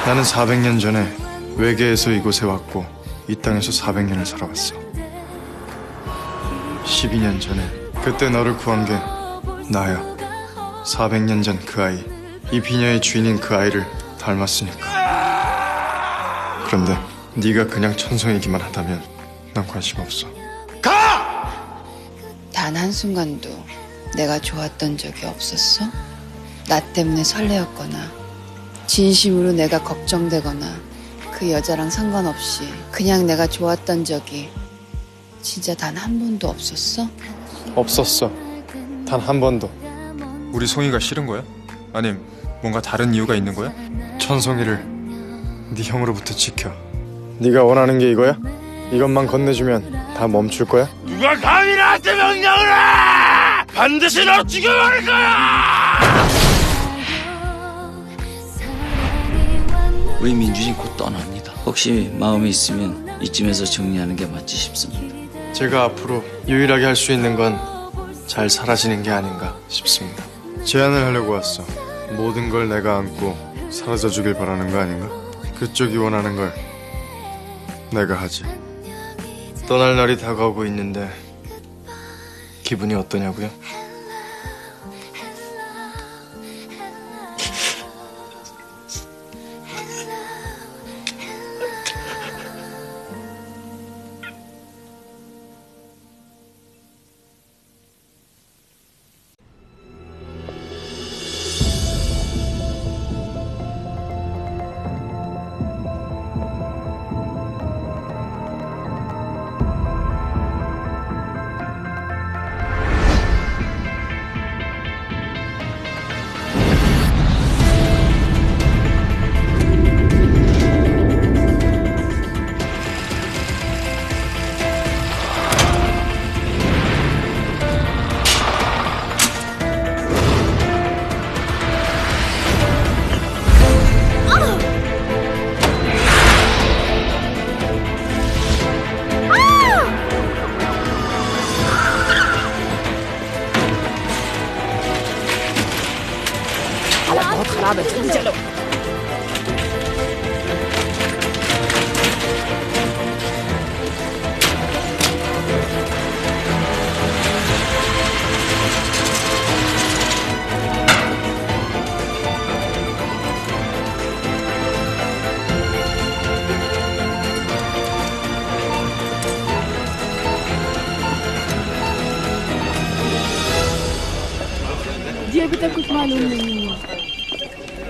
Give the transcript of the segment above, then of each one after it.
나는 400년 전에 외계에서 이곳에 왔고 이 땅에서 400년을 살아왔어. 12년 전에 그때 너를 구한 게 나야. 400년 전 그 아이, 이 비녀의 주인인 그 아이를 닮았으니까. 그런데 네가 그냥 천성이기만 하다면 난 관심 없어. 가! 단 한순간도 내가 좋았던 적이 없었어? 나 때문에 설레었거나 진심으로 내가 걱정되거나 그 여자랑 상관없이 그냥 내가 좋았던 적이 진짜 단 한 번도 없었어? 없었어. 단 한 번도. 우리 송이가 싫은 거야? 아님 뭔가 다른 이유가 있는 거야? 천송이를 네 형으로부터 지켜. 네가 원하는 게 이거야? 이것만 건네주면 다 멈출 거야? 누가 감히 나한테 명령을 해! 반드시 너 죽여버릴 거야! 우리 민준이 곧 떠납니다. 혹시 마음에 있으면 이쯤에서 정리하는 게 맞지 싶습니다. 제가 앞으로 유일하게 할 수 있는 건 잘 사라지는 게 아닌가 싶습니다. 제안을 하려고 왔어. 모든 걸 내가 안고 사라져 주길 바라는 거 아닌가? 그쪽이 원하는 걸 내가 하지. 떠날 날이 다가오고 있는데 기분이 어떠냐고요? ये अभी तक कुछ मालूम नहीं है।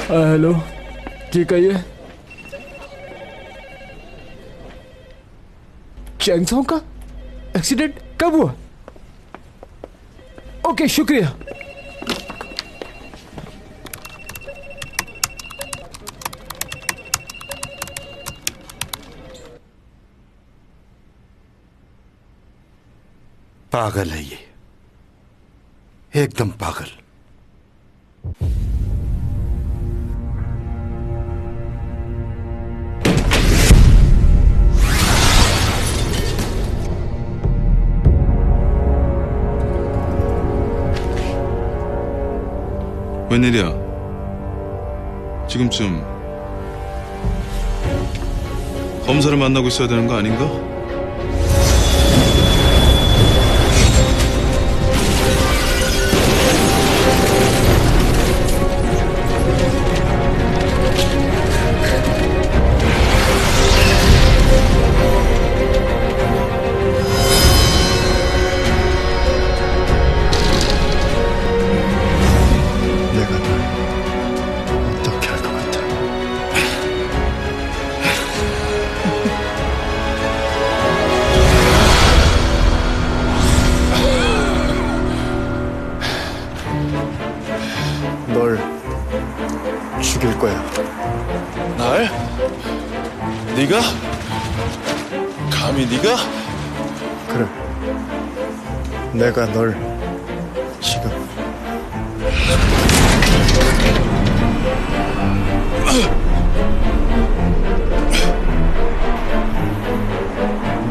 हेलो, ठीक है ये चैंगसोंग का एक्सीडेंट कब हुआ? ओके, शुक्रिया। पागल है ये, एकदम पागल। 웬일이야? 지금쯤 검사를 만나고 있어야 되는 거 아닌가? 내가 널 어떻게 할 것 같아? 널 죽일 거야. 날? 네가? 감히 네가? 그래. 내가 널 지금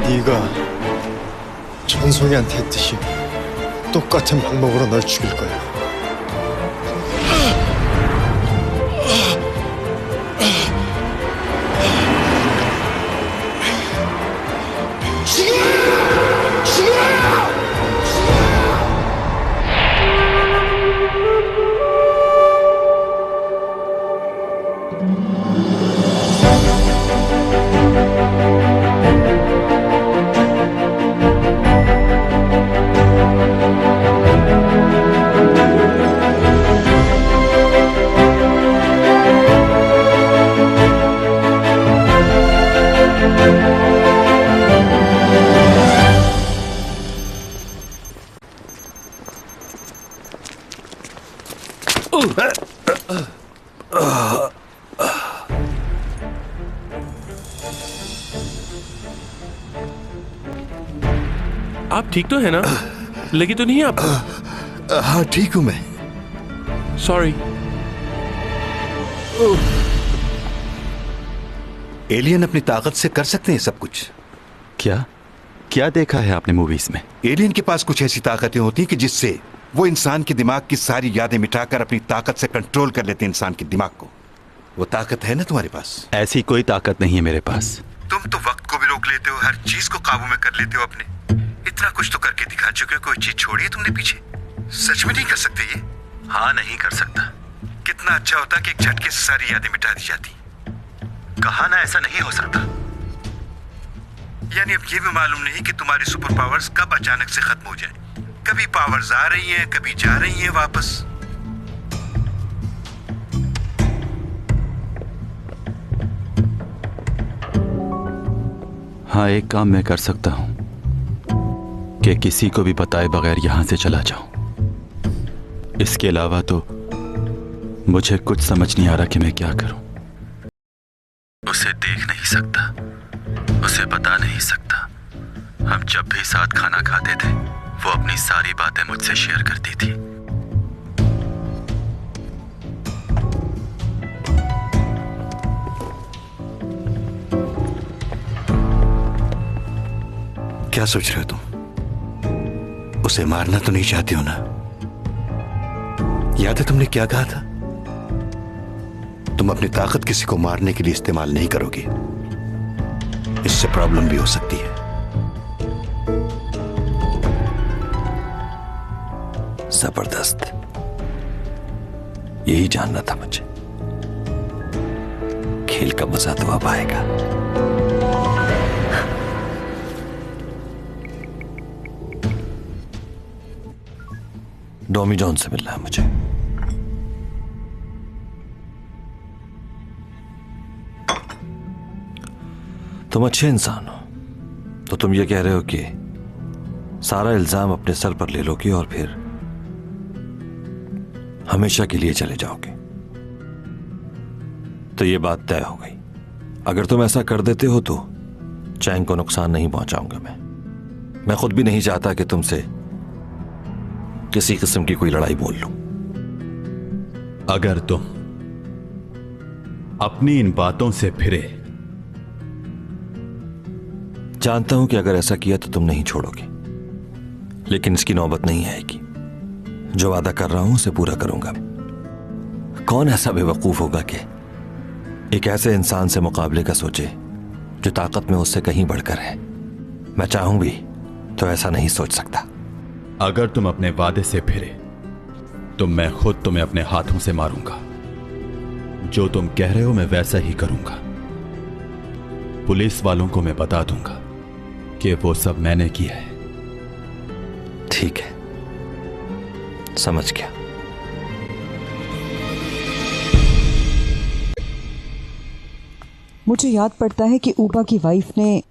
네가 천송이한테 했듯이 똑같은 방법으로 널 죽일 거야. आप ठीक तो है ना? लगी तो नहीं आप? हाँ ठीक हूं मैं। सॉरी। एलियन अपनी ताकत से कर सकते हैं सब कुछ। क्या क्या देखा है आपने मूवीज में? एलियन के पास कुछ ऐसी ताकतें होती हैं कि जिससे वो इंसान के दिमाग की सारी यादें मिटाकर अपनी ताकत से कंट्रोल कर लेते हैं इंसान के दिमाग को। वो ताकत है ना तुम्हारे पास? ऐसी कोई ताकत नहीं है मेरे पास। तुम तो वक्त को भी रोक लेते हो, हर चीज को काबू में कर लेते हो अपने। इतना कुछ तो करके दिखा चुके हो, कोई चीज छोड़ी है तुमने पीछे? सच में नहीं कर सकते ये? हाँ, नहीं कर सकता। कितना अच्छा होता कि एक झटके से सारी यादें मिटा दी जाती। कहा ना ऐसा नहीं हो सकता। यानी अब ये भी मालूम नहीं कि तुम्हारी सुपर पावर्स कब अचानक से खत्म हो जाए। कभी पावर्स आ रही हैं, कभी जा रही हैं वापस। हाँ, एक काम मैं कर सकता हूं कि किसी को भी बताए बगैर यहां से चला जाऊं। इसके अलावा तो मुझे कुछ समझ नहीं आ रहा कि मैं क्या करूं। उसे देख नहीं सकता, उसे बता नहीं सकता। हम जब भी साथ खाना खाते थे वो अपनी सारी बातें मुझसे शेयर करती थी। क्या सोच रहे हो तुम? उसे मारना तो नहीं चाहती हो ना? याद है तुमने क्या कहा था? तुम अपनी ताकत किसी को मारने के लिए इस्तेमाल नहीं करोगे। इससे प्रॉब्लम भी हो सकती है। जबरदस्त, यही जानना था मुझे। खेल का मजा तो अब आएगा। डॉमी जॉन से मिलना है मुझे। तुम अच्छे इंसान हो, तो तुम ये कह रहे हो कि सारा इल्जाम अपने सर पर ले लोगे और फिर हमेशा के लिए चले जाओगे। तो ये बात तय हो गई। अगर तुम ऐसा कर देते हो तो चैंग को नुकसान नहीं पहुंचाऊंगा मैं खुद भी नहीं चाहता कि तुमसे किसी किस्म की कोई लड़ाई बोल लूं। अगर तुम अपनी इन बातों से फिरे, जानता हूं कि अगर ऐसा किया तो तुम नहीं छोड़ोगे, लेकिन इसकी नौबत नहीं आएगी। जो वादा कर रहा हूं उसे पूरा करूंगा। कौन ऐसा बेवकूफ होगा कि एक ऐसे इंसान से मुकाबले का सोचे जो ताकत में उससे कहीं बढ़कर है। मैं चाहूं भी तो ऐसा नहीं सोच सकता। अगर तुम अपने वादे से फिरे तो मैं खुद तुम्हें अपने हाथों से मारूंगा। जो तुम कह रहे हो मैं वैसा ही करूंगा। पुलिस वालों को मैं बता दूंगा कि वो सब मैंने किया है। ठीक है, समझ गया। मुझे याद पड़ता है कि ऊबा की वाइफ ने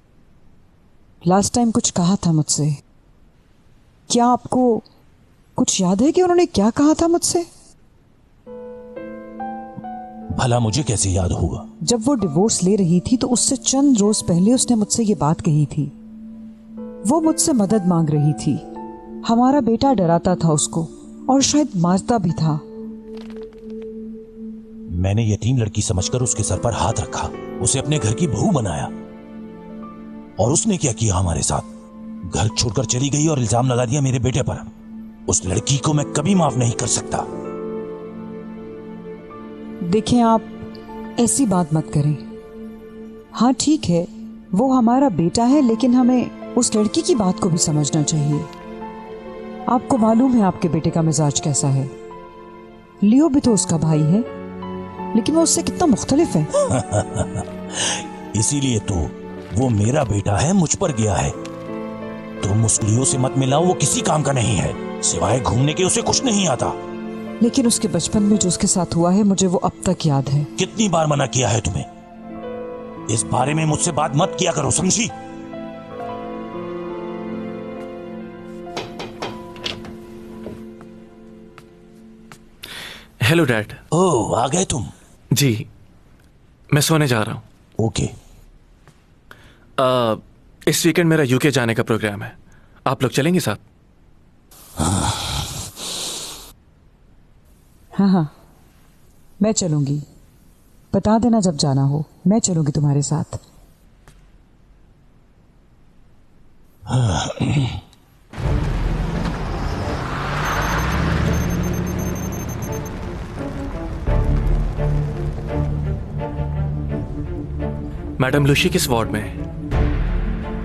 लास्ट टाइम कुछ कहा था मुझसे। क्या आपको कुछ याद है कि उन्होंने क्या कहा था मुझसे? भला मुझे कैसे याद होगा? जब वो डिवोर्स ले रही थी तो उससे चंद रोज पहले उसने मुझसे ये बात कही थी। वो मुझसे मदद मांग रही थी। हमारा बेटा डराता था उसको और शायद मारता भी था। मैंने यतीम लड़की समझकर उसके सर पर हाथ रखा, उसे अपने घर की बहू बनाया। और उसने क्या किया हमारे साथ? घर छोड़कर चली गई और इल्जाम लगा दिया मेरे बेटे पर। उस लड़की को मैं कभी माफ नहीं कर सकता। देखें, आप ऐसी बात मत करें। हाँ ठीक है, वो हमारा बेटा है, लेकिन हमें उस लड़की की बात को भी समझना चाहिए। आपको मालूम है आपके बेटे का मिजाज कैसा है। लियो भी तो उसका भाई है। लेकिन वो उससे कितना मुख्तलिफ है। इसीलिए तो वो मेरा बेटा है, मुझ पर गया है। तुम उस लियो से मत मिलाओ, वो किसी काम का नहीं है, सिवाय घूमने के उसे कुछ नहीं आता। लेकिन उसके बचपन में जो उसके साथ हुआ है मुझे वो अब तक याद है। कितनी बार मना किया है तुम्हें? इस बारे में मुझसे बात मत किया करो, समझी? Hello dad. ओह, आ गए तुम? जी, मैं सोने जा रहा हूँ। ओके। इस वीकेंड मेरा यूके जाने का प्रोग्राम है, आप लोग चलेंगे साथ? हाँ, मैं चलूंगी। बता देना जब जाना हो, मैं चलूंगी तुम्हारे साथ। मैडम लुशी किस वार्ड में है?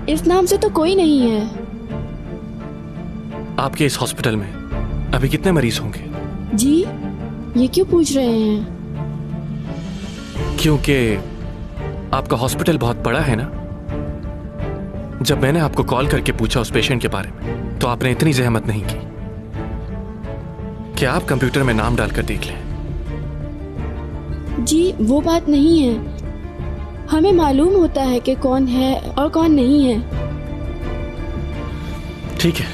इस नाम से तो कोई नहीं है। आपके इस हॉस्पिटल में अभी कितने मरीज होंगे? जी, ये क्यों पूछ रहे हैं? क्योंकि आपका हॉस्पिटल बहुत बड़ा है ना। जब मैंने आपको कॉल करके पूछा उस पेशेंट के बारे में, तो आपने इतनी जहमत नहीं की कि आप कंप्यूटर में नाम डालकर देख लें। जी, वो बात नहीं है। हमें मालूम होता है कि कौन है और कौन नहीं है। ठीक है,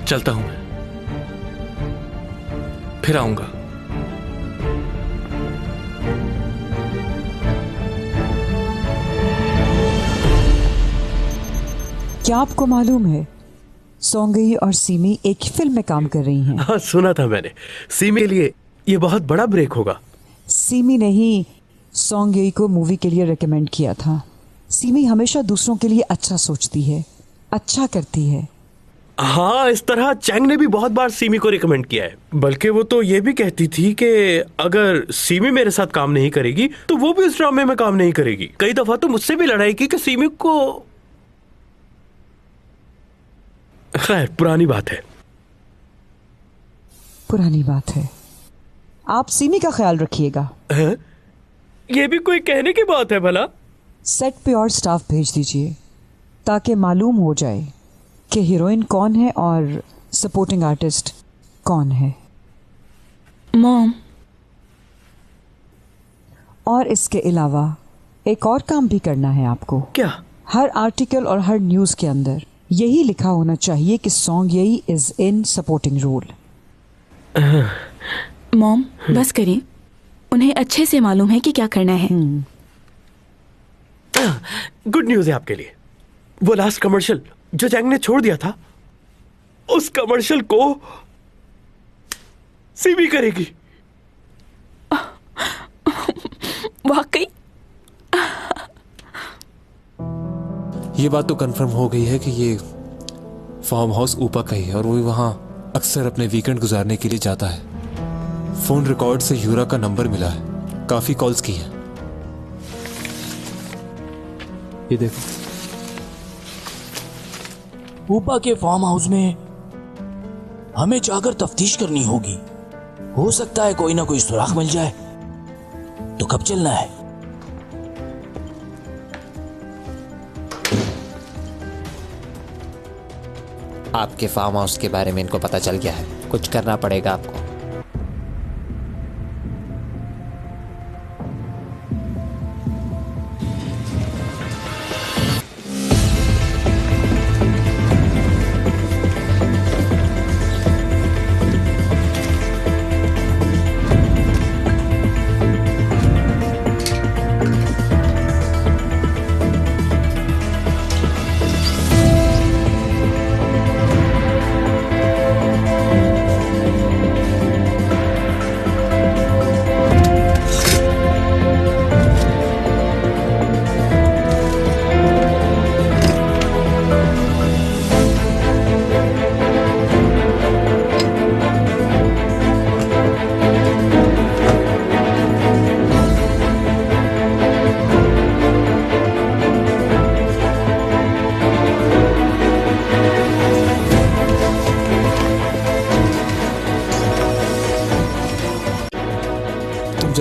चलता हूं मैं, फिर आऊंगा। क्या आपको मालूम है सोंगई और सीमी एक ही फिल्म में काम कर रही हैं? हाँ, सुना था मैंने। सीमी के लिए ये बहुत बड़ा ब्रेक होगा। सीमी ने ही सोंगई को मूवी के लिए रेकमेंड किया था। सीमी हमेशा दूसरों के लिए अच्छा सोचती है, अच्छा करती है। हाँ, इस तरह चैंग ने भी बहुत बार सीमी को रिकमेंड किया है। बल्कि वो तो ये भी कहती थी कि अगर सीमी मेरे साथ काम नहीं करेगी तो वो भी उस ड्रामे में काम नहीं करेगी। कई दफा तो मुझसे भी लड़ाई की कि सीमी को। खैर, पुरानी बात है। पुरानी बात है। आप सीमी का ख्याल रखिएगा। ये भी कोई कहने की बात है भला? सेट पे और स्टाफ भेज दीजिए ताकि मालूम हो जाए कि हीरोइन कौन है और सपोर्टिंग आर्टिस्ट कौन है। मॉम। और इसके अलावा एक और काम भी करना है आपको। क्या? हर आर्टिकल और हर न्यूज के अंदर यही लिखा होना चाहिए कि सॉन्ग यही is in supporting role. Mom, बस करें, उन्हें अच्छे से मालूम है कि क्या करना है। गुड न्यूज है आपके लिए। वो लास्ट कमर्शियल जो चैंग ने छोड़ दिया था, उस कमर्शियल को सीमी करेगी। वाकई? ये बात तो कंफर्म हो गई है कि ये फार्म हाउस ऊपा का ही है और वो वहां अक्सर अपने वीकेंड गुजारने के लिए जाता है। फोन रिकॉर्ड से यूरा का नंबर मिला है, काफी कॉल्स की हैं। ये देखो, ऊपा के फार्म हाउस में हमें जाकर तफ्तीश करनी होगी। हो सकता है कोई ना कोई सुराग मिल जाए। तो कब चलना है? आपके फार्म हाउस के बारे में इनको पता चल गया है, कुछ करना पड़ेगा आपको।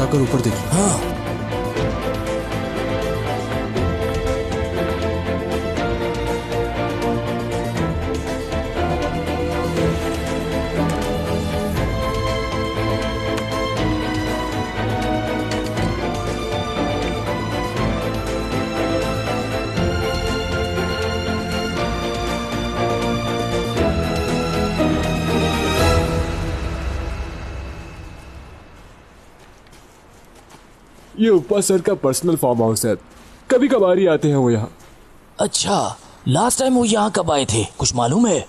जाकर ऊपर देख। हाँ। ये उपा सर का पर्सनल फार्म हाउस है, कभी कभार ही आते हैं वो यहाँ। अच्छा, लास्ट टाइम वो यहाँ कब आए थे, कुछ मालूम है?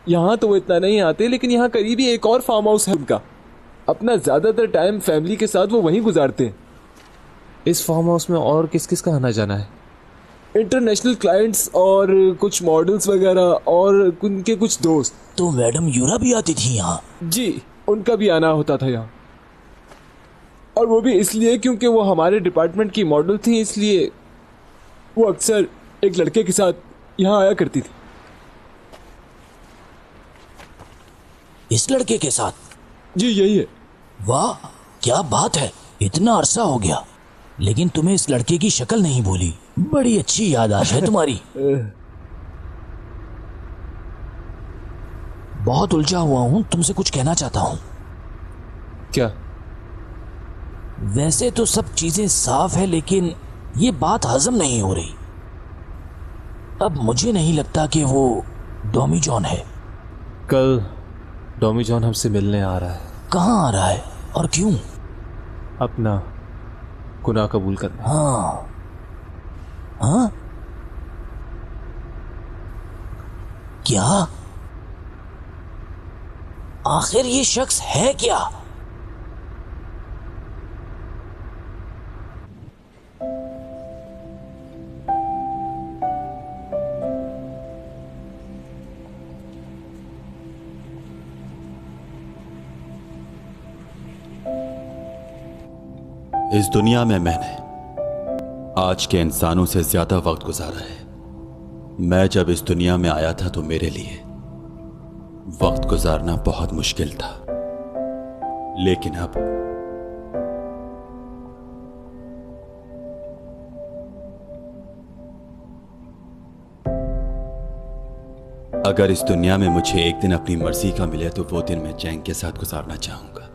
यहाँ तो वो इतना नहीं आते, लेकिन यहाँ करीब ही एक और फार्म हाउस है उनका। अपना ज्यादातर टाइम फैमिली के साथ वो वहीं गुजारते हैं। इस फार्म हाउस में और किस किस का आना जाना है? इंटरनेशनल क्लाइंट्स और कुछ मॉडल्स वगैरह और उनके कुछ दोस्त। तो मैडम यूरा भी आती थी यहाँ? जी, उनका भी आना होता था यहाँ, और वो भी इसलिए क्योंकि वो हमारे डिपार्टमेंट की मॉडल थी, इसलिए वो अक्सर एक लड़के के साथ यहाँ आया करती थी। इस लड़के के साथ? जी यही है। वाह, क्या बात है, इतना अरसा हो गया, लेकिन तुम्हें इस लड़के की शक्ल नहीं भूली। बड़ी अच्छी याददाश्त है तुम्हारी। बहुत उलझा हुआ हूं, तुमसे कुछ कहना चाहता हूं। क्या? वैसे तो सब चीजें साफ है, लेकिन ये बात हजम नहीं हो रही। अब मुझे नहीं लगता कि वो डॉमी जॉन है। कल डॉमी जॉन हमसे मिलने आ रहा है। कहाँ आ रहा है और क्यों? अपना गुनाह कबूल करना। हाँ हाँ, क्या? आखिर ये शख्स है क्या? इस दुनिया में मैंने आज के इंसानों से ज्यादा वक्त गुजारा है। मैं जब इस दुनिया में आया था तो मेरे लिए वक्त गुजारना बहुत मुश्किल था, लेकिन अब अगर इस दुनिया में मुझे एक दिन अपनी मर्जी का मिले तो वो दिन मैं जैंग के साथ गुजारना चाहूंगा।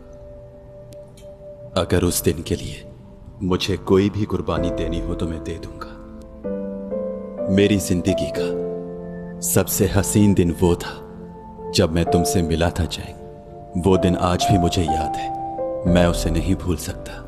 अगर उस दिन के लिए मुझे कोई भी कुर्बानी देनी हो तो मैं दे दूंगा। मेरी जिंदगी का सबसे हसीन दिन वो था जब मैं तुमसे मिला था जैंग। वो दिन आज भी मुझे याद है, मैं उसे नहीं भूल सकता।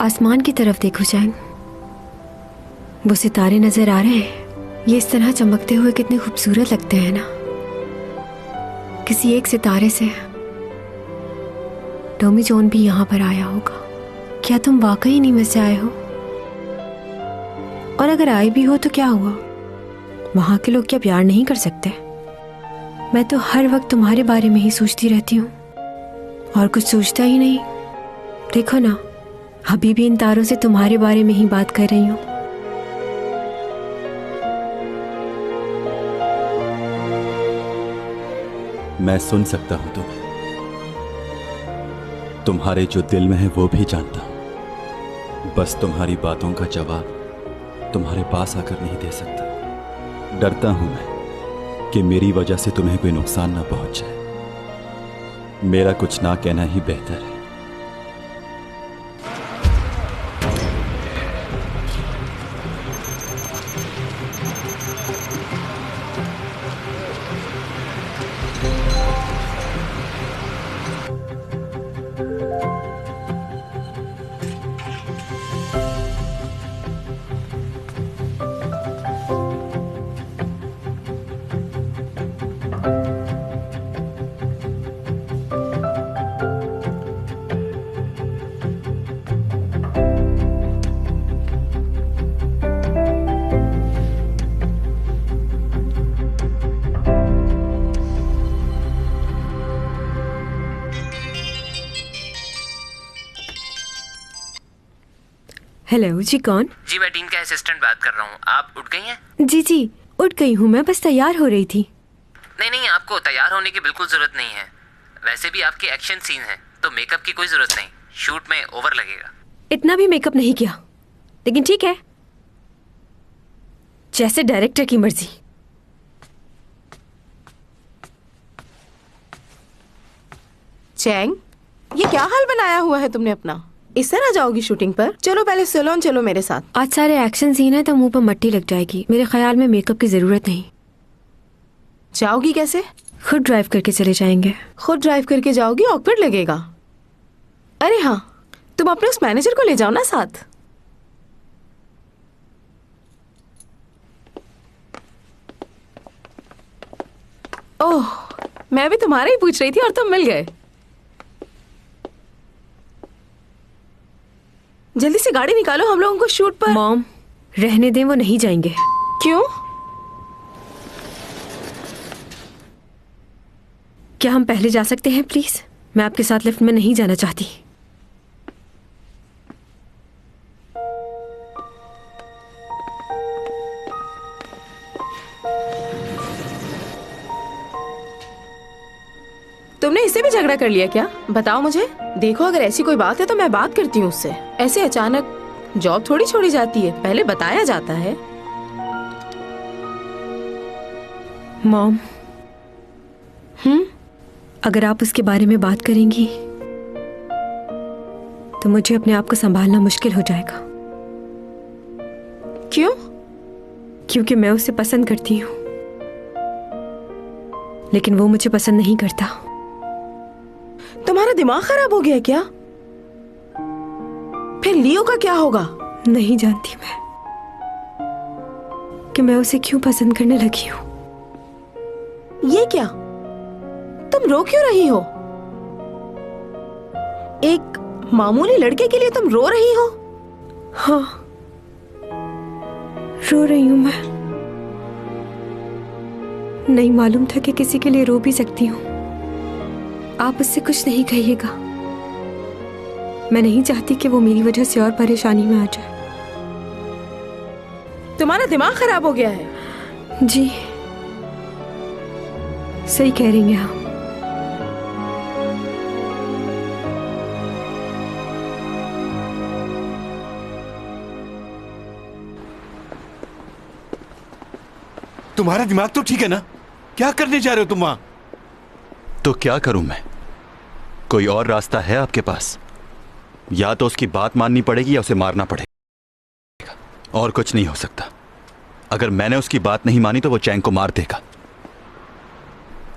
आसमान की तरफ देखो जैंग, वो सितारे नजर आ रहे हैं। ये इस तरह चमकते हुए कितने खूबसूरत लगते हैं ना। किसी एक सितारे से डॉमी जॉन भी यहाँ पर आया होगा। क्या तुम वाकई नीमच से आए हो? और अगर आए भी हो तो क्या हुआ? वहां के लोग क्या प्यार नहीं कर सकते? मैं तो हर वक्त तुम्हारे बारे में ही सोचती रहती हूँ और कुछ सोचता ही नहीं। देखो ना, अभी भी इन तारों से तुम्हारे बारे में ही बात कर रही हूँ। मैं सुन सकता हूं तुम्हारे जो दिल में है वो भी जानता हूं। बस तुम्हारी बातों का जवाब तुम्हारे पास आकर नहीं दे सकता। डरता हूं मैं कि मेरी वजह से तुम्हें कोई नुकसान ना पहुंचे। मेरा कुछ ना कहना ही बेहतर है। हेलो जी, कौन? जी मैं डीन का असिस्टेंट बात कर रहा हूँ। आप उठ गई हैं? जी जी, उठ गई हूँ, मैं बस तैयार हो रही थी। नहीं, आपको तैयार होने की बिल्कुल जरूरत नहीं है। वैसे भी आपके एक्शन सीन है तो मेकअप की कोई जरूरत नहीं, शूट में ओवर लगेगा। इतना भी मेकअप नहीं किया, लेकिन ठीक है, जैसे डायरेक्टर की मर्जी। चैंग, ये क्या हाल बनाया हुआ है तुमने अपना? इस तरह जाओगी शूटिंग पर? चलो पहले सैलून चलो मेरे साथ। आज सारे एक्शन सीन है तो मुंह पर मट्टी लग जाएगी। मेरे ख्याल में मेकअप की जरूरत नहीं। जाओगी कैसे? खुद ड्राइव करके चले जाएंगे। खुद ड्राइव करके जाओगी? ऑकवर्ड लगेगा। अरे हाँ, तुम अपने उस मैनेजर को ले जाओ ना साथ। ओह, मैं भी तुम्हारा ही पूछ रही थी और तुम मिल गए। जल्दी से गाड़ी निकालो, हम लोगों को शूट पर। मॉम, रहने दें, वो नहीं जाएंगे। क्यों? क्या हम पहले जा सकते हैं प्लीज? मैं आपके साथ लिफ्ट में नहीं जाना चाहती। तुमने इससे भी झगड़ा कर लिया क्या? बताओ मुझे। देखो, अगर ऐसी कोई बात है तो मैं बात करती हूँ उससे। ऐसे अचानक जॉब थोड़ी छोड़ी जाती है, पहले बताया जाता है। मॉम, अगर आप उसके बारे में बात करेंगी तो मुझे अपने आप को संभालना मुश्किल हो जाएगा। क्यों? क्योंकि मैं उसे पसंद करती हूँ, लेकिन वो मुझे पसंद नहीं करता। तुम्हारा दिमाग खराब हो गया क्या? फिर लियो का क्या होगा? नहीं जानती मैं कि मैं उसे क्यों पसंद करने लगी हूँ। ये क्या? तुम रो क्यों रही हो? एक मामूली लड़के के लिए तुम रो रही हो? हाँ, रो रही हूं मैं। नहीं मालूम था कि किसी के लिए रो भी सकती हूँ। आप उससे कुछ नहीं कहिएगा। मैं नहीं चाहती कि वो मेरी वजह से और परेशानी में आ जाए। तुम्हारा दिमाग खराब हो गया है। जी, सही कह रही हैं आप। तुम्हारा दिमाग तो ठीक है ना? क्या करने जा रहे हो तुम वहां? तो क्या करूं मैं? कोई और रास्ता है आपके पास? या तो उसकी बात माननी पड़ेगी या उसे मारना पड़ेगा, और कुछ नहीं हो सकता। अगर मैंने उसकी बात नहीं मानी तो वो चैंग को मार देगा।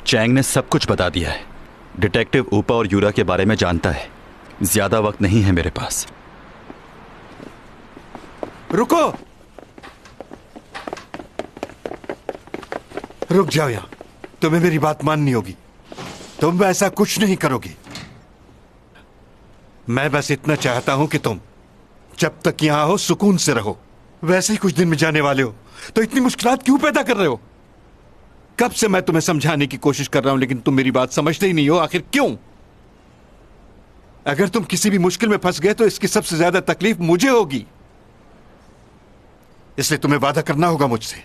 चैंग ने सब कुछ बता दिया है। डिटेक्टिव ऊपा और यूरा के बारे में जानता है। ज्यादा वक्त नहीं है मेरे पास। रुको, रुक जाओ यहां। तुम्हें मेरी बात माननी होगी। तुम ऐसा कुछ नहीं करोगी। मैं बस इतना चाहता हूं कि तुम जब तक यहां हो सुकून से रहो। वैसे ही कुछ दिन में जाने वाले हो, तो इतनी मुश्किलात क्यों पैदा कर रहे हो? कब से मैं तुम्हें समझाने की कोशिश कर रहा हूं, लेकिन तुम मेरी बात समझते ही नहीं हो। आखिर क्यों? अगर तुम किसी भी मुश्किल में फंस गए तो इसकी सबसे ज्यादा तकलीफ मुझे होगी। इसलिए तुम्हें वादा करना होगा मुझसे।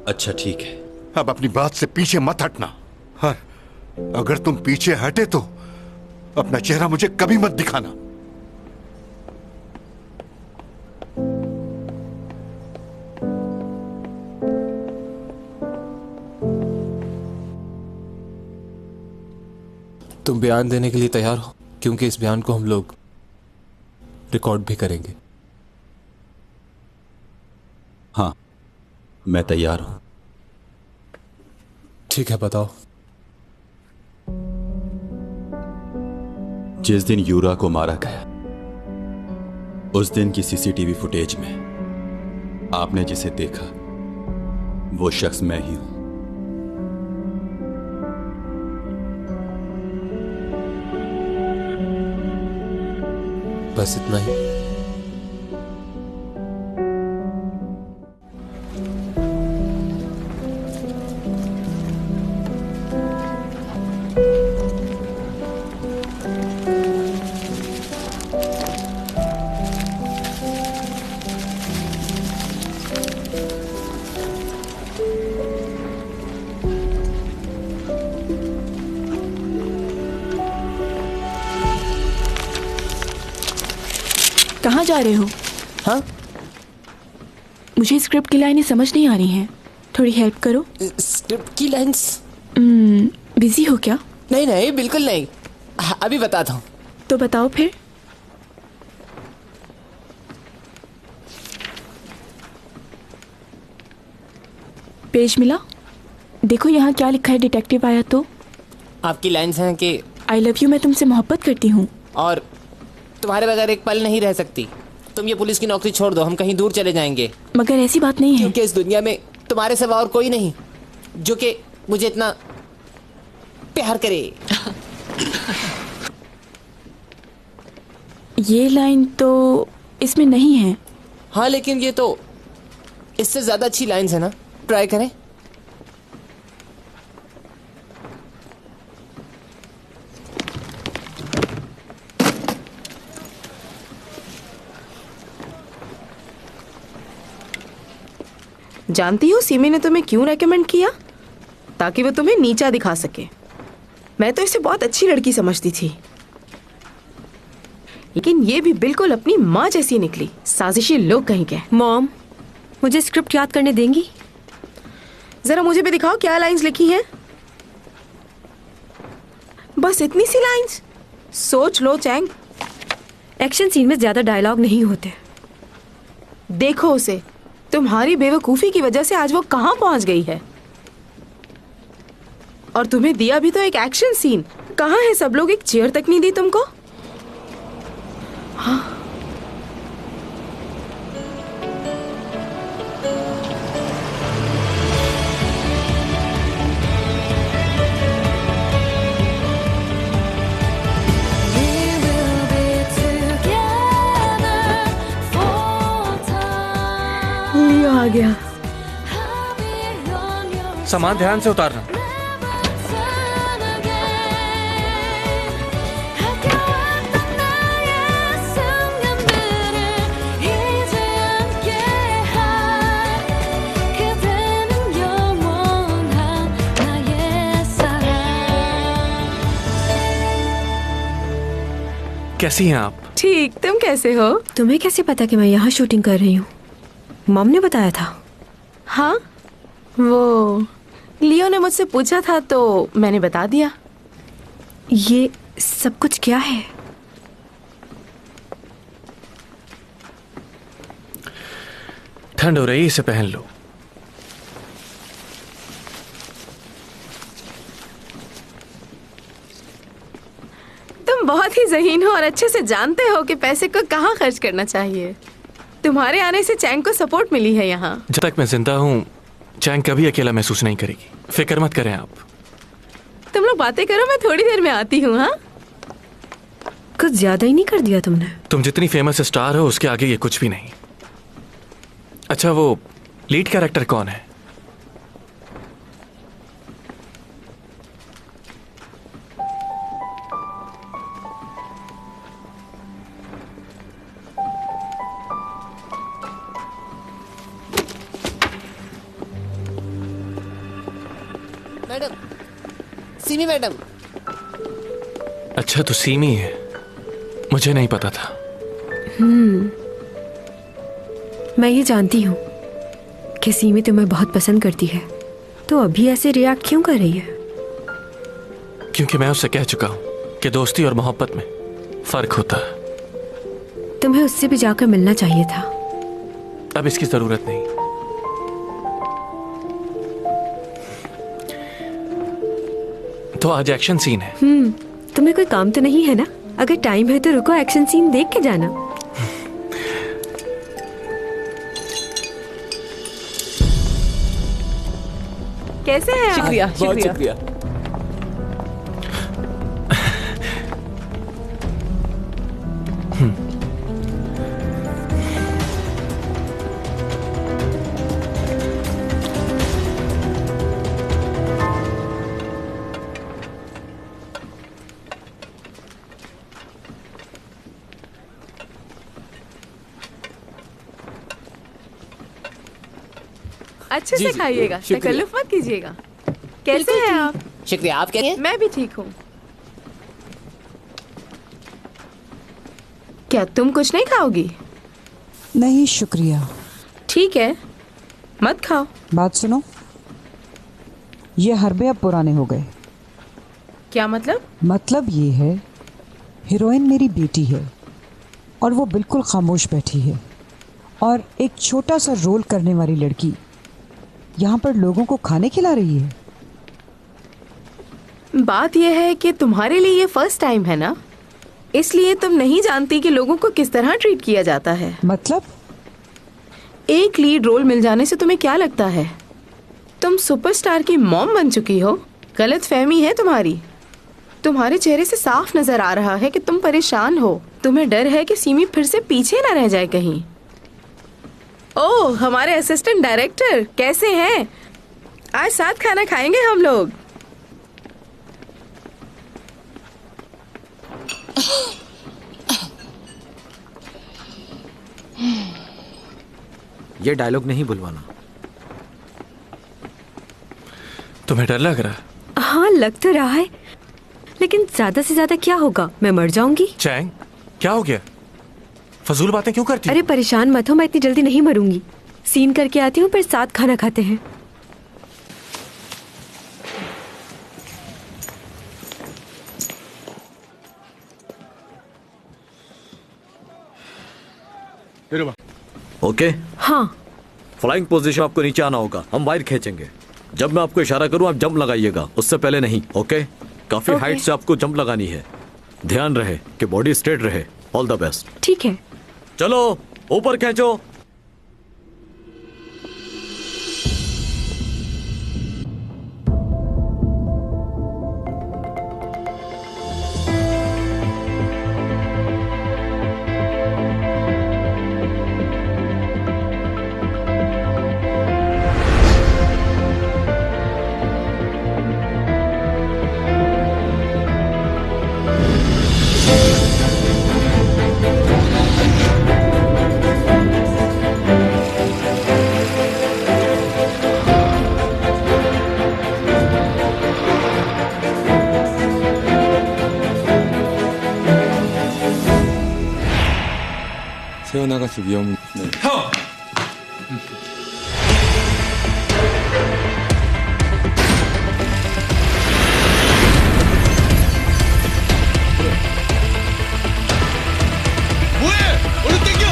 अच्छा ठीक है। अब अपनी बात से पीछे मत हटना। हाँ, अगर तुम पीछे हटे तो अपना चेहरा मुझे कभी मत दिखाना। तुम बयान देने के लिए तैयार हो? क्योंकि इस बयान को हम लोग रिकॉर्ड भी करेंगे। हाँ, मैं तैयार हूं। ठीक है, बताओ। जिस दिन यूरा को मारा गया, उस दिन की सीसीटीवी फुटेज में आपने जिसे देखा वो शख्स मैं ही हूं। बस इतना ही? कहाँ जा रहे हो? हाँ, मुझे स्क्रिप्ट की लाइनें समझ नहीं आ रही हैं, थोड़ी हेल्प करो। स्क्रिप्ट की लाइंस? बिजी हो क्या? नहीं नहीं, बिल्कुल नहीं, अभी बताता हूँ। तो बताओ फिर। पेज मिला? देखो यहाँ क्या लिखा है, डिटेक्टिव आया तो। आपकी लाइंस हैं कि आई लव यू, मैं तुमसे मोहब्बत करती हूँ और तुम्हारे बगैर एक पल नहीं रह सकती। तुम ये पुलिस की नौकरी छोड़ दो, हम कहीं दूर चले जाएंगे। मगर ऐसी बात नहीं है, क्योंकि इस दुनिया में तुम्हारे सिवा और कोई नहीं जो कि मुझे इतना प्यार करे। ये लाइन तो इसमें नहीं है। हाँ, लेकिन ये तो इससे ज्यादा अच्छी लाइंस है ना, ट्राई करें। जानती हो सीमी ने तुम्हें क्यों रेकमेंड किया? ताकि वो तुम्हें नीचा दिखा सके। मैं तो इसे बहुत अच्छी लड़की समझती थी, लेकिन ये भी बिल्कुल अपनी माँ जैसी निकली। साजिशी लोग कहीं के। मॉम, मुझे स्क्रिप्ट याद करने देंगी? जरा मुझे भी दिखाओ क्या लाइंस लिखी हैं। बस इतनी सी लाइंस? सोच लो चैंग। एक्शन सीन में ज्यादा डायलॉग नहीं होते। देखो उसे, तुम्हारी बेवकूफी की वजह से आज वो कहाँ पहुंच गई है। और तुम्हें दिया भी तो एक एक्शन सीन। कहाँ है सब लोग? एक चेयर तक नहीं दी तुमको। हाँ, लियो आ गया। सामान ध्यान से उतारना। कैसी हैं आप? ठीक, तुम कैसे हो? तुम्हें कैसे पता कि मैं यहाँ शूटिंग कर रही हूँ? मॉम ने बताया था। हाँ, वो लियो ने मुझसे पूछा था तो मैंने बता दिया। ये सब कुछ क्या है? ठंड हो रही, इसे पहन लो। तुम बहुत ही ज़हीन हो और अच्छे से जानते हो कि पैसे को कहाँ खर्च करना चाहिए। तुम्हारे आने से चैंग को सपोर्ट मिली है यहाँ। जब तक मैं जिंदा हूँ चैंग कभी अकेला महसूस नहीं करेगी, फिक्र मत करें आप। तुम लोग बातें करो, मैं थोड़ी देर में आती हूँ। हाँ, कुछ ज्यादा ही नहीं कर दिया तुमने? तुम जितनी फेमस स्टार हो उसके आगे ये कुछ भी नहीं। अच्छा, वो लीड कैरेक्टर कौन है? Madam, semi madam. अच्छा, तो सीमी है, मुझे नहीं पता था। मैं ये जानती हूँ कि सीमी तुम्हें बहुत पसंद करती है, तो अभी ऐसे रिएक्ट क्यों कर रही है? क्योंकि मैं उससे कह चुका हूँ कि दोस्ती और मोहब्बत में फर्क होता है। तुम्हें उससे भी जाकर मिलना चाहिए था। अब इसकी जरूरत नहीं। तो आज एक्शन सीन है। तुम्हें कोई काम तो नहीं है ना? अगर टाइम है तो रुको, एक्शन सीन देख के जाना। कैसे हैं आप? शुक्रिया, बहुत शुक्रिया। अच्छे से खाइएगा, तकल्लुफ मत कीजिएगा। कैसे हैं आप? शुक्रिया, आप कैसे हैं? मैं भी ठीक हूँ। क्या तुम कुछ नहीं खाओगी? नहीं शुक्रिया। ठीक है, मत खाओ। बात सुनो, ये हरबे अब पुराने हो गए। क्या मतलब? मतलब ये है, हीरोइन मेरी बेटी है और वो बिल्कुल खामोश बैठी है, और एक छोटा सा रोल करने वाली लड़की यहाँ पर लोगों को खाने खिला रही है। बात यह है कि तुम्हारे लिए ये फर्स्ट टाइम है ना, इसलिए तुम नहीं जानती कि लोगों को किस तरह ट्रीट किया जाता है। मतलब? एक लीड रोल मिल जाने से तुम्हें क्या लगता है तुम सुपरस्टार की मॉम बन चुकी हो? गलत फहमी है तुम्हारी। तुम्हारे चेहरे से साफ नजर आ रहा है कि तुम परेशान हो। तुम्हें डर है कि सीमी फिर से पीछे ना रह जाए कहीं। ओह, हमारे असिस्टेंट डायरेक्टर कैसे हैं? आज साथ खाना खाएंगे हम लोग। ये डायलॉग नहीं बुलवाना। तुम्हें डर लग रहा है? हाँ, लग तो रहा है, लेकिन ज्यादा से ज्यादा क्या होगा, मैं मर जाऊंगी। चैंग, क्या हो गया? फजूल बातें क्यों करती? अरे परेशान मत हो, मैं इतनी जल्दी नहीं मरूंगी। सीन करके आती हूँ, फिर साथ खाना खाते हैं। ओके? हाँ। फ्लाइंग पोजीशन, आपको नीचे आना होगा, हम वायर खींचेंगे। जब मैं आपको इशारा करूं आप जंप लगाइएगा, उससे पहले नहीं। ओके? काफी हाइट से आपको जंप लगानी है। ध्यान रहे कि बॉडी स्ट्रेट रहे। All the best. ठीक है। चलो ऊपर खींचो। 새어나가서 위험은 형! 뭐해? 얼른 땡겨!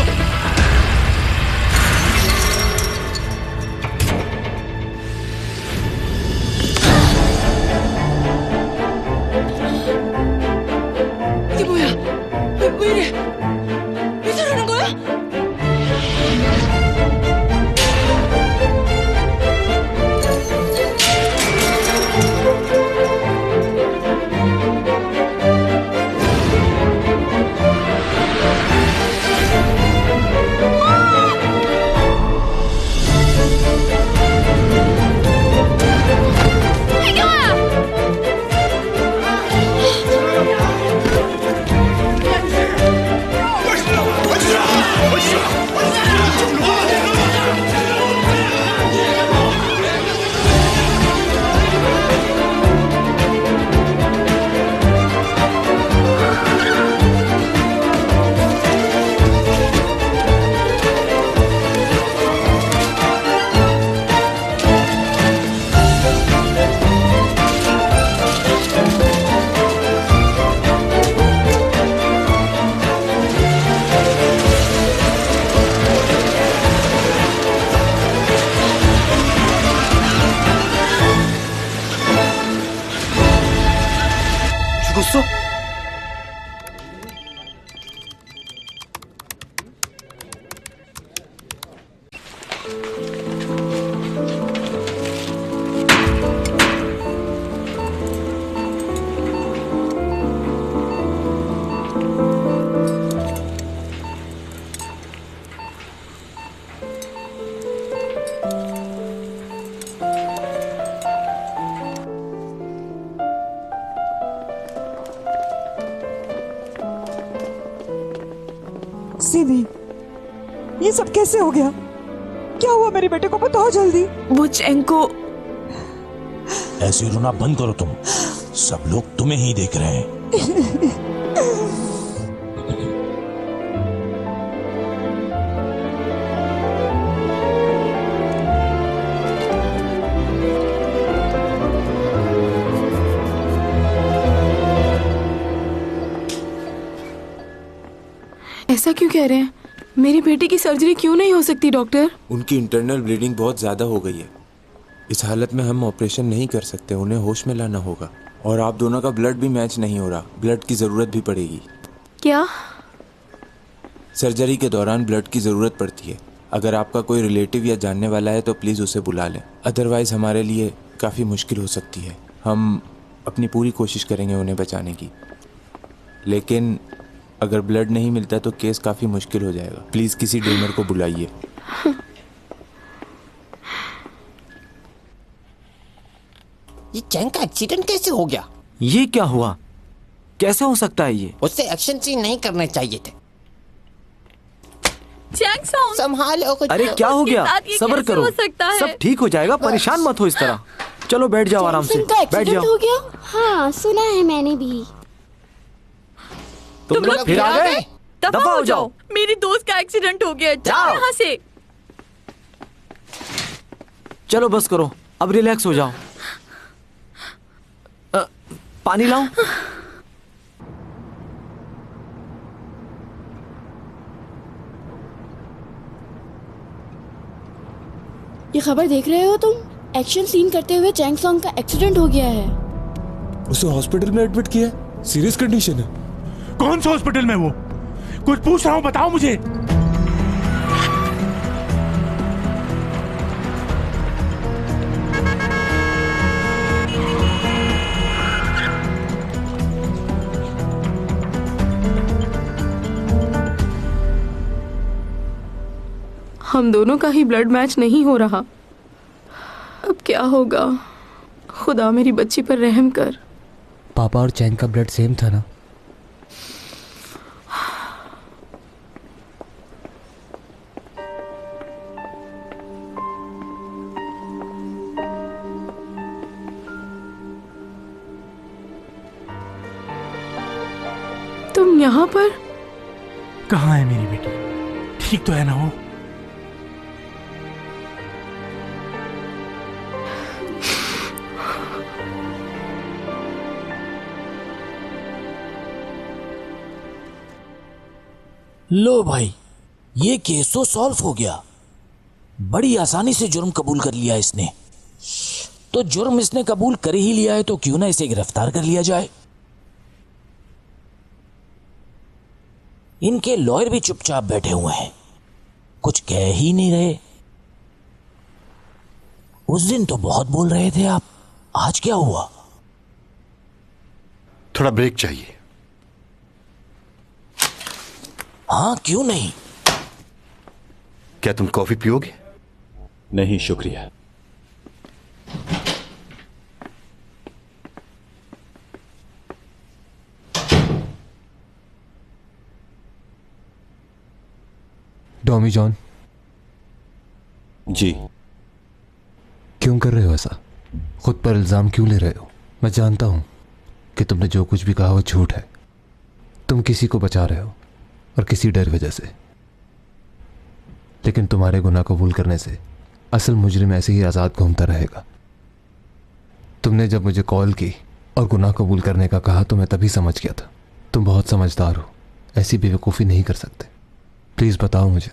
이게 뭐야? 왜 이래? 왜 저러는 거야? 죽었어? सीधी, ये सब कैसे हो गया? क्या हुआ मेरे बेटे को, बताओ जल्दी। वो चैंग को। ऐसे रोना बंद करो तुम, सब लोग तुम्हें ही देख रहे हैं। ऐसा क्यों कह रहे हैं? मेरी बेटी की सर्जरी क्यों नहीं हो सकती डॉक्टर? उनकी इंटरनल ब्लीडिंग बहुत ज़्यादा हो गई है। इस हालत में हम ऑपरेशन नहीं कर सकते, उन्हें होश में लाना होगा। और आप दोनों का ब्लड भी मैच नहीं हो रहा, ब्लड की ज़रूरत भी पड़ेगी। क्या? सर्जरी के दौरान ब्लड की ज़रूरत पड़ती है। अगर आपका कोई रिलेटिव या जानने वाला है तो प्लीज़ उसे बुला लें, अदरवाइज़ हमारे लिए काफ़ी मुश्किल हो सकती है। हम अपनी पूरी कोशिश करेंगे उन्हें बचाने की, लेकिन अगर ब्लड नहीं मिलता तो केस काफ़ी मुश्किल हो जाएगा। प्लीज़ किसी डोनर को बुलाइए। ये चैंग का एक्सीडेंट कैसे हो गया? ये क्या हुआ? कैसे हो सकता है ये? उससे एक्शन सीन नहीं करने चाहिए थे। चैंग सॉन्ग संभालो कुछ। अरे क्या हो गया? सब्र करो, सब ठीक हो जाएगा। परेशान मत हो इस तरह। चलो बैठ जाओ आराम से, बैठ जाओ। हो गया? हाँ सुना है मैंने भी। तुम लोग फिर आ गए? दफा हो जाओ। मेरी दोस्त का एक्सीडेंट हो गया, जाओ यहाँ से। चलो बस करो, अब रिलैक्स हो जाओ। पानी लाऊं? ये खबर देख रहे हो तुम? एक्शन सीन करते हुए चैंग सॉन्ग का एक्सीडेंट हो गया है। उसे हॉस्पिटल में एडमिट किया है, सीरियस कंडीशन है। कौन सा हॉस्पिटल में? वो कुछ पूछ रहा हूँ, बताओ मुझे। हम दोनों का ही ब्लड मैच नहीं हो रहा। अब क्या होगा? खुदा मेरी बच्ची पर रहम कर। पापा और चैंग का ब्लड सेम था ना? तुम यहाँ पर? कहाँ है मेरी बेटी? ठीक तो है ना वो? लो भाई, ये केस तो सॉल्व हो गया। बड़ी आसानी से जुर्म कबूल कर लिया इसने। तो जुर्म इसने कबूल कर ही लिया है तो क्यों ना इसे गिरफ्तार कर लिया जाए। इनके लॉयर भी चुपचाप बैठे हुए हैं, कुछ कह ही नहीं रहे। उस दिन तो बहुत बोल रहे थे आप, आज क्या हुआ? थोड़ा ब्रेक चाहिए। हाँ क्यों नहीं? क्या तुम कॉफी पियोगे? नहीं शुक्रिया। Tommy John. जी। क्यों कर रहे हो ऐसा? खुद पर इल्जाम क्यों ले रहे हो? मैं जानता हूं कि तुमने जो कुछ भी कहा वो झूठ है। तुम किसी को बचा रहे हो और किसी डर वजह से, लेकिन तुम्हारे गुनाह कबूल करने से असल मुजरिम ऐसे ही आज़ाद घूमता रहेगा। तुमने जब मुझे कॉल की और गुनाह कबूल करने का कहा तो मैं तभी समझ गया था तुम बहुत समझदार हो, ऐसी बेवकूफ़ी नहीं कर सकते। प्लीज़ बताओ मुझे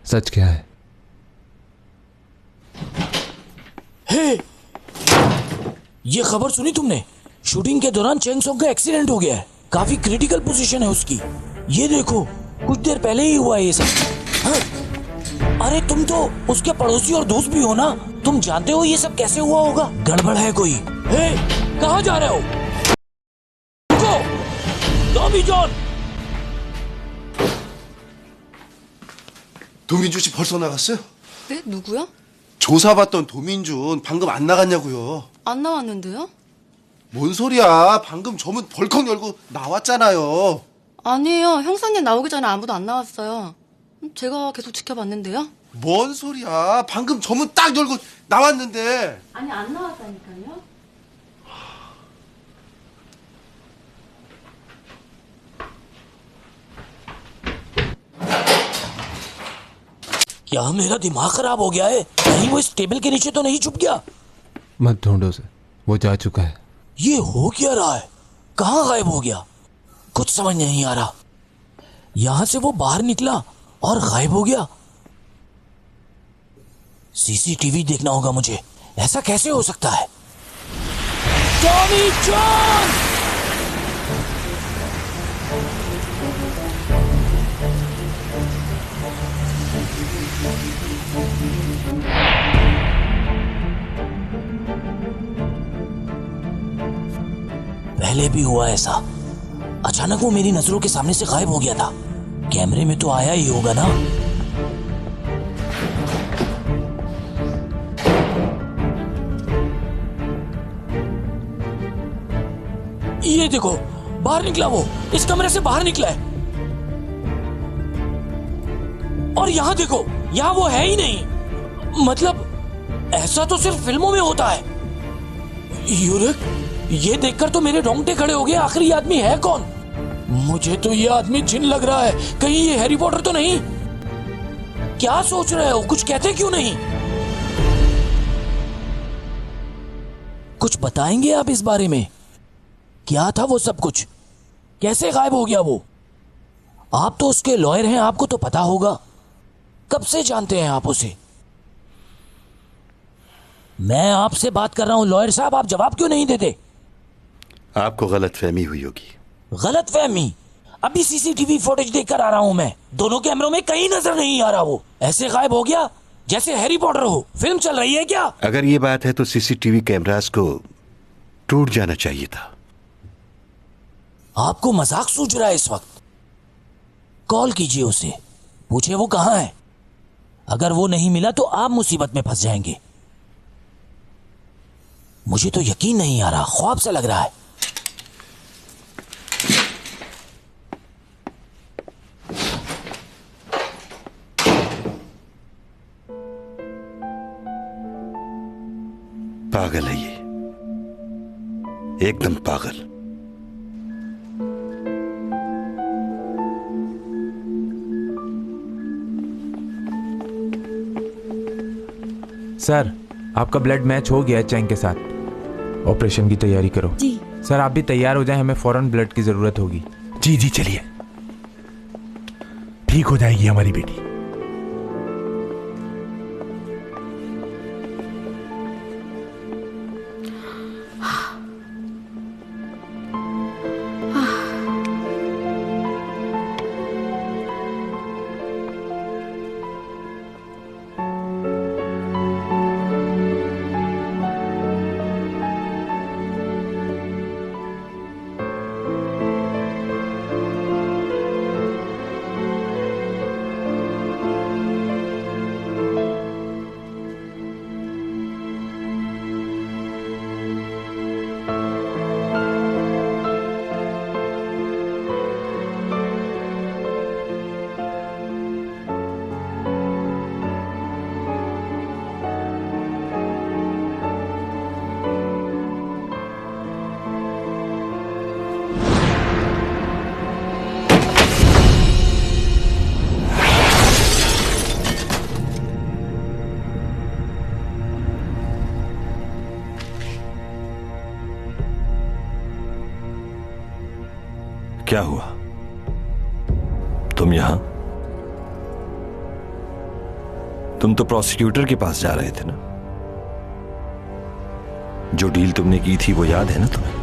सच क्या है? हे, ये खबर सुनी तुमने? शूटिंग के दौरान चैंग सॉन्ग का एक्सीडेंट हो गया है। काफी क्रिटिकल पोजीशन है उसकी। ये देखो, कुछ देर पहले ही हुआ है ये सब। हाँ? अरे तुम तो उसके पड़ोसी और दोस्त भी हो ना, तुम जानते हो ये सब कैसे हुआ होगा। गड़बड़ है कोई। हे, कहाँ जा रहे हो? रुको, टॉमी जॉन। 도민준 씨 벌써 나갔어요? 네? 누구야? 조사받던 도민준 방금 안 나갔냐고요. 안 나왔는데요? 뭔 소리야. 방금 저문 벌컥 열고 나왔잖아요. 아니에요. 형사님 나오기 전에 아무도 안 나왔어요. 제가 계속 지켜봤는데요. 뭔 소리야. 방금 저문 딱 열고 나왔는데. 아니 안 나왔다니까요. क्या मेरा दिमाग खराब हो गया है? कहीं वो इस टेबल के नीचे तो नहीं छुप गया? मत ढूंढो उसे, वो जा चुका है। ये हो क्या रहा है? कहाँ गायब हो गया? कुछ समझ नहीं आ रहा। यहां से वो बाहर निकला और गायब हो गया। सीसीटीवी देखना होगा मुझे। ऐसा कैसे हो सकता है? Tommy John! पहले भी हुआ ऐसा। अचानक वो मेरी नजरों के सामने से गायब हो गया था। कैमरे में तो आया ही होगा ना। ये देखो, बाहर निकला वो। इस कमरे से बाहर निकला है। और यहां देखो, यहां वो है ही नहीं। मतलब ऐसा तो सिर्फ फिल्मों में होता है। यूरिक, ये देखकर तो मेरे रोंगटे खड़े हो गए। आखिर ये आदमी है कौन? मुझे तो ये आदमी जिन लग रहा है। कहीं ये हैरी पॉटर तो नहीं? क्या सोच रहे हो? कुछ कहते क्यों नहीं? कुछ बताएंगे आप इस बारे में? क्या था वो सब कुछ? कैसे गायब हो गया वो? आप तो उसके लॉयर हैं, आपको तो पता होगा। कब से जानते हैं आप उसे? मैं आपसे बात कर रहा हूं लॉयर साहब, आप जवाब क्यों नहीं देते? आपको गलतफहमी हुई होगी। गलतफहमी? अभी सीसीटीवी फुटेज देखकर आ रहा हूं मैं। दोनों कैमरों में कहीं नजर नहीं आ रहा। वो ऐसे गायब हो गया जैसे हैरी पॉटर हो। फिल्म चल रही है क्या? अगर ये बात है तो सीसीटीवी कैमरास को टूट जाना चाहिए था। आपको मजाक सूझ रहा है इस वक्त? कॉल कीजिए उसे, पूछे वो कहां है। अगर वो नहीं मिला तो आप मुसीबत में फंस जाएंगे। मुझे तो यकीन नहीं आ रहा, ख्वाब सा लग रहा है। पागल है ये, एकदम पागल। सर, आपका ब्लड मैच हो गया है चैंग के साथ। ऑपरेशन की तैयारी करो। जी सर, आप भी तैयार हो जाएं, हमें फौरन ब्लड की जरूरत होगी। जी जी चलिए, ठीक हो जाएगी हमारी बेटी। क्या हुआ? तुम यहां? तुम तो प्रोसिक्यूटर के पास जा रहे थे ना? जो डील तुमने की थी वो याद है ना तुम्हें?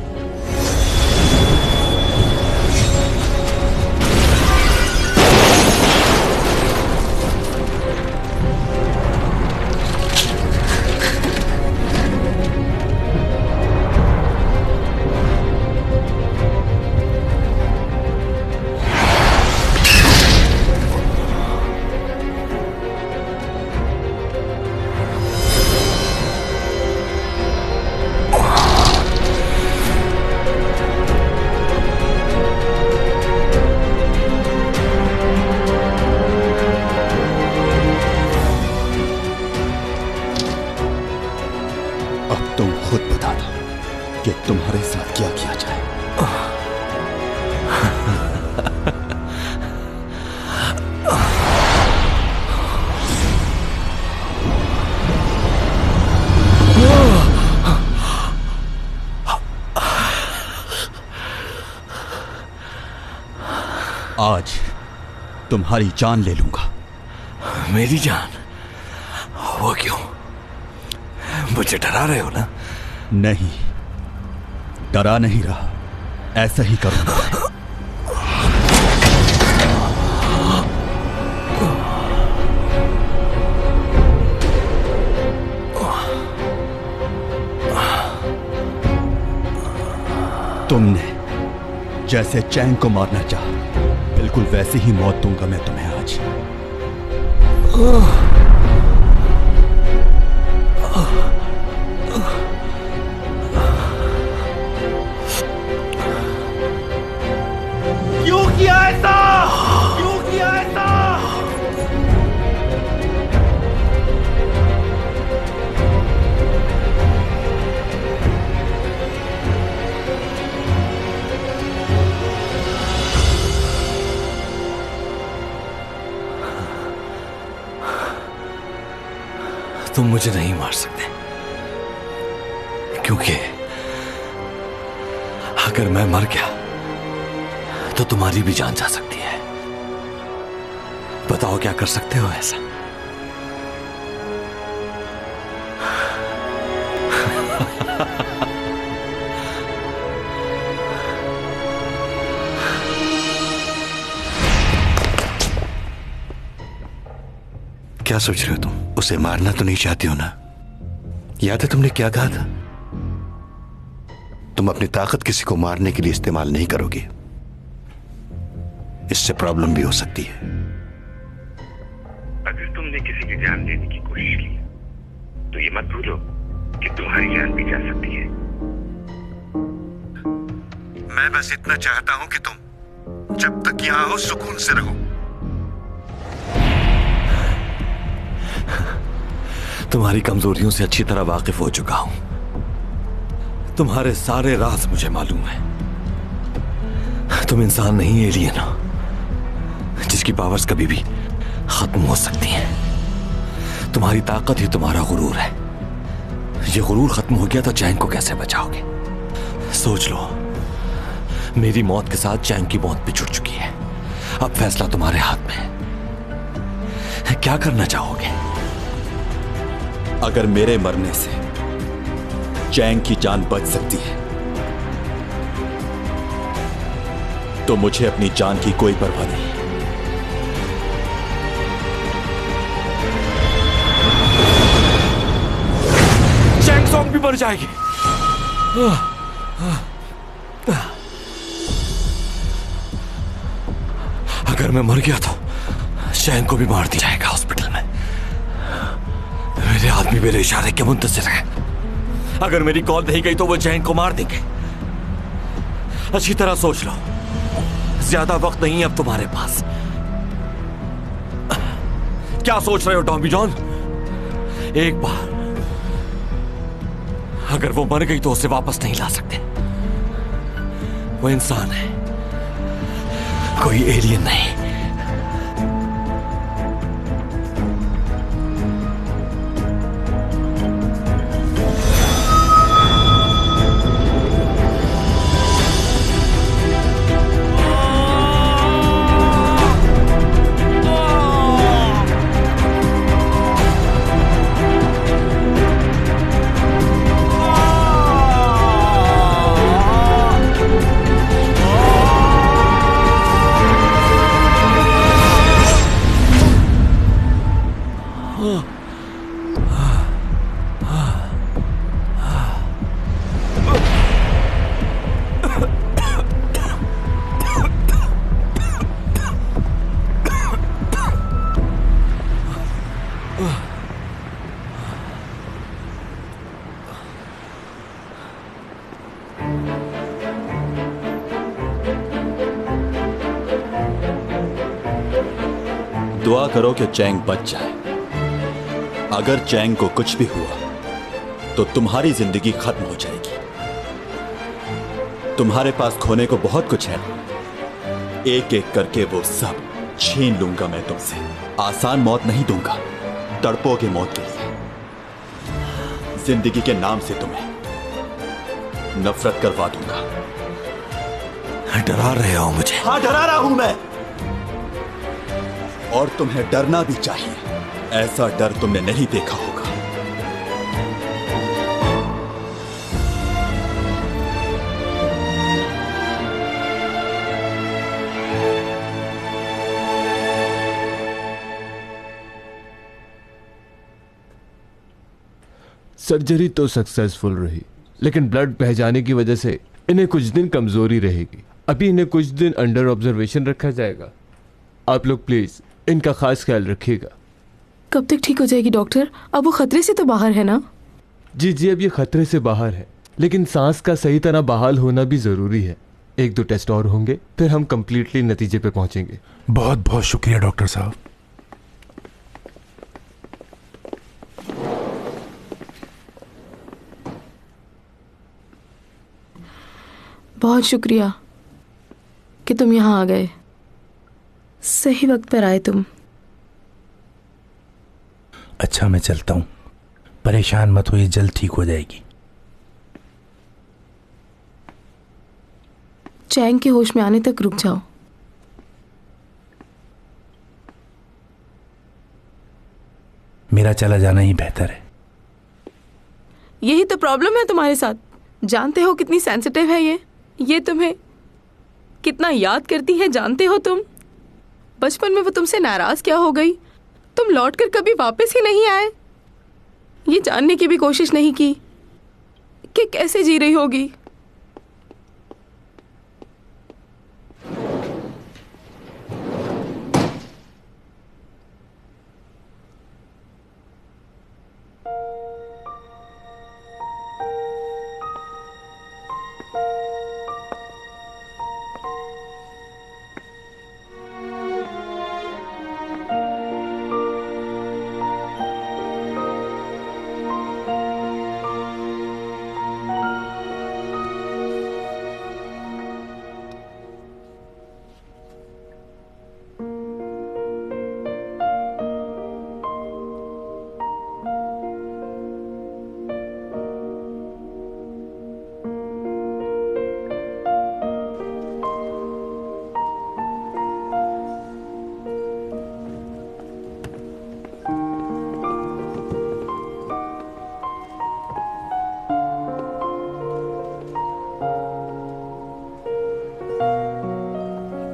तुम खुद बता दो कि तुम्हारे साथ क्या किया जाए। आज तुम्हारी जान ले लूंगा। मेरी जान? वो क्यों? मुझे डरा रहे हो ना? नहीं, डरा नहीं रहा, ऐसा ही करूंगा। तुमने जैसे चैंग को मारना चाहा, बिल्कुल वैसे ही मौत दूंगा मैं तुम्हें आज। क्यों किया ऐसा? क्यों किया ऐसा? तुम मुझे नहीं मार सकते, क्योंकि अगर मैं मर गया तो तुम्हारी भी जान जा सकती है। बताओ क्या कर सकते हो ऐसा? क्या सोच रहे हो तुम? उसे मारना तो नहीं चाहती हो ना? याद है तुमने क्या कहा था? तुम अपनी ताकत किसी को मारने के लिए इस्तेमाल नहीं करोगे, इससे प्रॉब्लम भी हो सकती है। अगर तुमने किसी की जान लेने की कोशिश की तो ये मत भूलो कि तुम्हारी जान भी जा सकती है। मैं बस इतना चाहता हूं कि तुम जब तक यहां हो सुकून से रहो। तुम्हारी कमजोरियों से अच्छी तरह वाकिफ हो चुका हूं। तुम्हारे सारे राज मुझे मालूम है। तुम इंसान नहीं, एलियन हो, जिसकी पावर्स कभी भी खत्म हो सकती हैं। तुम्हारी ताकत ही तुम्हारा गुरूर है। ये गुरूर खत्म हो गया तो चैंग को कैसे बचाओगे? सोच लो, मेरी मौत के साथ चैंग की मौत भी जुड़ चुकी है। अब फैसला तुम्हारे हाथ में है। क्या करना चाहोगे? अगर मेरे मरने से चैंग की जान बच सकती है तो मुझे अपनी जान की कोई परवाह नहीं। चैंग सॉन्ग भी मर जाएगी। अगर मैं मर गया तो चैंग को भी मार दिया जाएगा हॉस्पिटल में। मेरे आदमी मेरे इशारे के मुंतज़िर हैं। अगर मेरी कॉल नहीं गई तो वो चैंग को मार देंगे। अच्छी तरह सोच लो, ज्यादा वक्त नहीं है अब तुम्हारे पास। क्या सोच रहे हो टॉमी जॉन? एक बार अगर वो मर गई तो उसे वापस नहीं ला सकते। वो इंसान है, कोई एलियन नहीं। दुआ करो कि चैंग बच जाए। अगर चैंग को कुछ भी हुआ तो तुम्हारी जिंदगी खत्म हो जाएगी। तुम्हारे पास खोने को बहुत कुछ है, एक एक करके वो सब छीन लूंगा मैं तुमसे। आसान मौत नहीं दूंगा, तड़पोगे मौत के लिए। जिंदगी के नाम से तुम्हें नफरत करवा दूंगा। डरा रहे हो मुझे? हाँ, डरा रहा हूं मैं। और तुम्हें डरना भी चाहिए। ऐसा डर तुमने नहीं देखा होगा। सर्जरी तो सक्सेसफुल रही, लेकिन ब्लड बह जाने की वजह से इन्हें कुछ दिन कमजोरी रहेगी। अभी इन्हें कुछ दिन अंडर ऑब्जर्वेशन रखा जाएगा। आप लोग प्लीज इनका खास ख्याल रखिएगा। कब तक ठीक हो जाएगी डॉक्टर? अब वो खतरे से तो बाहर है ना? जी जी, अब ये खतरे से बाहर है, लेकिन सांस का सही तरह बहाल होना भी जरूरी है। 1-2 टेस्ट और होंगे, फिर हम कंप्लीटली नतीजे पे पहुंचेंगे। बहुत बहुत शुक्रिया डॉक्टर साहब। बहुत शुक्रिया कि तुम यहाँ आ गए। सही वक्त पर आए तुम। अच्छा, मैं चलता हूँ। परेशान मत हो, ये जल्द ठीक हो जाएगी। चैंग के होश में आने तक रुक जाओ। मेरा चला जाना ही बेहतर है। यही तो प्रॉब्लम है तुम्हारे साथ। जानते हो कितनी सेंसिटिव है ये तुम्हें कितना याद करती है, जानते हो तुम? बचपन में वो तुमसे नाराज क्या हो गई? तुम लौटकर कभी वापस ही नहीं आए। ये जानने की भी कोशिश नहीं की कि कैसे जी रही होगी।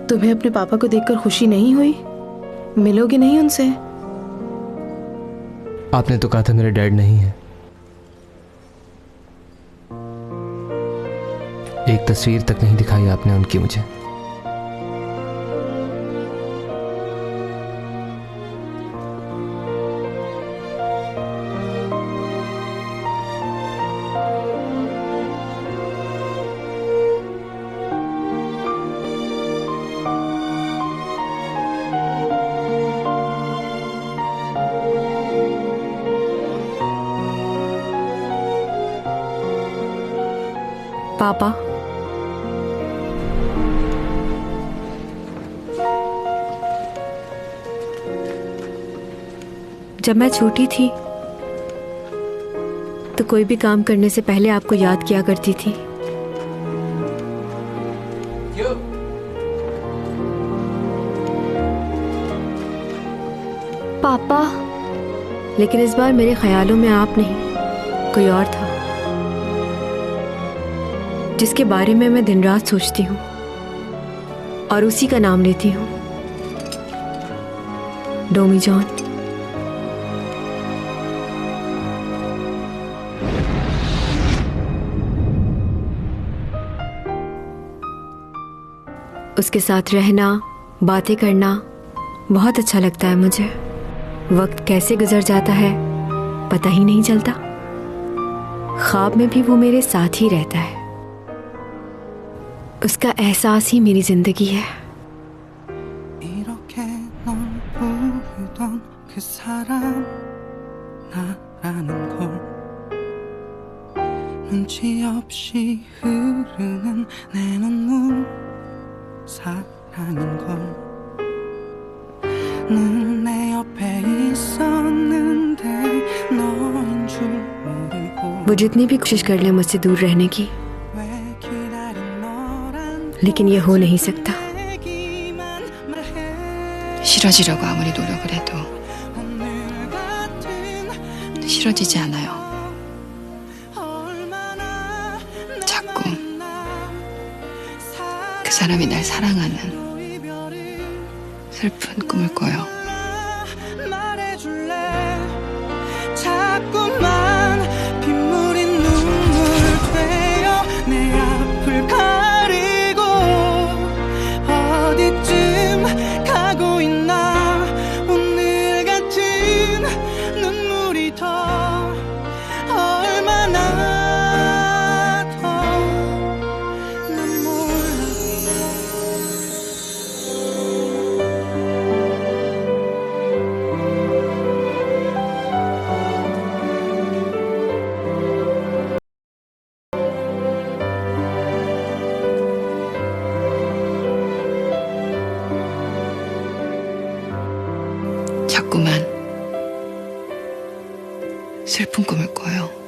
तुम्हें अपने पापा को देखकर खुशी नहीं हुई? मिलोगे नहीं उनसे? आपने तो कहा था मेरे डैड नहीं है। एक तस्वीर तक नहीं दिखाई आपने उनकी मुझे। पापा, जब मैं छोटी थी तो कोई भी काम करने से पहले आपको याद किया करती थी। पापा, लेकिन इस बार मेरे ख्यालों में आप नहीं, कोई और था जिसके बारे में मैं दिन रात सोचती हूँ और उसी का नाम लेती हूँ, डोमी जॉन। उसके साथ रहना, बातें करना बहुत अच्छा लगता है मुझे। वक्त कैसे गुजर जाता है पता ही नहीं चलता। ख्वाब में भी वो मेरे साथ ही रहता है। उसका एहसास ही मेरी जिंदगी है। वो जितनी भी कोशिश कर ले मुझसे दूर रहने की, लेकिन ये हो नहीं सकता। She 싫어지려고 아무리 노력을 해도 싫어지지 않아요. 자꾸 그 사람이 날 사랑하는 슬픈 꿈을 꿔요. 자꾸만 빗물인 눈물 되어 내 앞을 가리고 어디쯤 가고 있나. 오늘 같은 눈물이 더 얼마나 더 난 몰라. 자꾸만 슬픈 꿈을 꿔요.